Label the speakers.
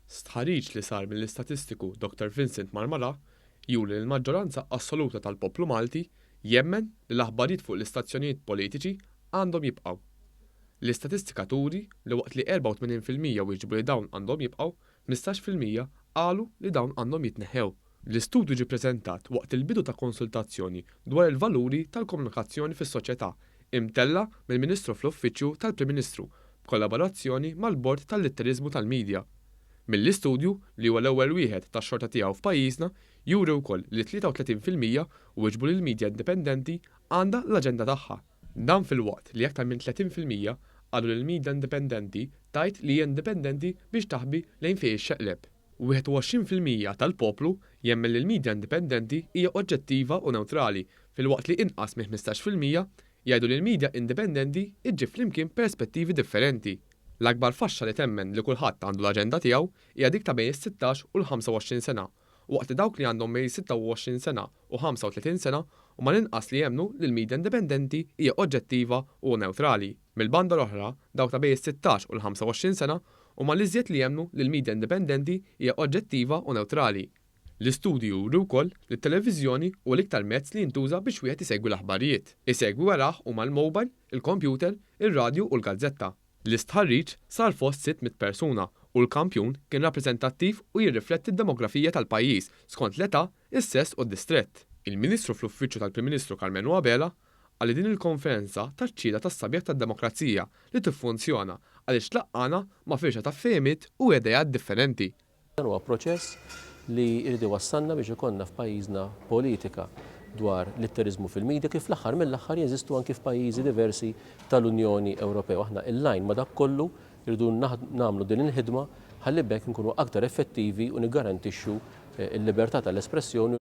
Speaker 1: Stħarriġ li sar mill-istatistiku Dr. Vincent Marmara juri li l-maġġoranza assoluta tal-poplu Malti jemmen li l-aħbarijiet fuq l-istazzjonijiet politiċi għandhom jibqgħu. L-istatistika turi li waqt li 84% wieġbu li dawn għandhom jibqgħu, 15% qalu li dawn għandhom jitneħħew. L-istudju ġie ppreżentat waqt il-bidu ta' konsultazzjoni dwar il-valuri tal-komunikazzjoni fis-soċjetà imtella mill-Ministru fl-Uffiċċju tal-Prim Ministru b'kollaborazzjoni mal-Bord tal-Litterizmu tal-Midja. Mill-istudju li huwa l-ewwel wieħed tax-xorta tiegħu f'pajjiżna juri wkoll li 33% wieġbu li l-midja indipendenti għandha l-aġenda tagħha. Dan fil-waqt li aktar minn 30% qalu li l-midja indipendenti tajt li hija indipendenti biex taħbi lejn fejn ixxeqleb. 21% tal-poplu jemmel li l-midja indipendenti hija oġġettiva u newtrali, fil-waqt li inqas minn 15% jgħidu li l-midja indipendenti iġġib flimkien perspettivi differenti. L-akbar faxxa li temmen li kulħadd għandu l-aġenda tiegħu hija dik ta' bejn is-16 u l-25 sena, waqt li dawk li għandhom bejn 26 sena u 35 sena huma l-inqas li jemmnu li l-midja indipendenti hija oġġettiva u newtrali. Mill-banda l-oħra, dawk ta' bejn is-16 u l-25 sena huma l-iżjed li jemmnu li l-midja indipendenti hija oġġettiva u newtrali. L-istudju juri wkoll li t-televiżjoni huwa l-iktar mezz li jintuża biex wieħed isegwi l-aħbarijiet. Isegwi warah huma l-mowbajl, il-kompjuter, ir-radju u l-gazzetta. L-istħarriġ sar fost 600 persuna u l-kampjun kien rappreżentattiv u jirrifletti d-demografija tal-pajjiż skont l-età, is-sess u d-distrett. Il-Ministru fl-Uffiċċju tal-Prim Ministru Carmenu Abela qal li din il-konferenza taċċida tas-sabjek tad-demokrazija li tiffunzjona għaliex tlaqqana ma' firxa ta' ffehmiet u idejat differenti.
Speaker 2: Dan huwa proċess li jrid iwassalna biex ikollna f'pajjiżna politika dwar litterizmu fil-medja kif l-aħħar mill-aħħar jeżistu anki f'pajjiżi diversi tal-Unjoni Ewropea. Aħna il-lajn ma dak kollu irridu nagħmlu din il-ħidma ħalli bekk nkunu aktar effettivi u niggarantixxu l-libertà tal-espressjoni.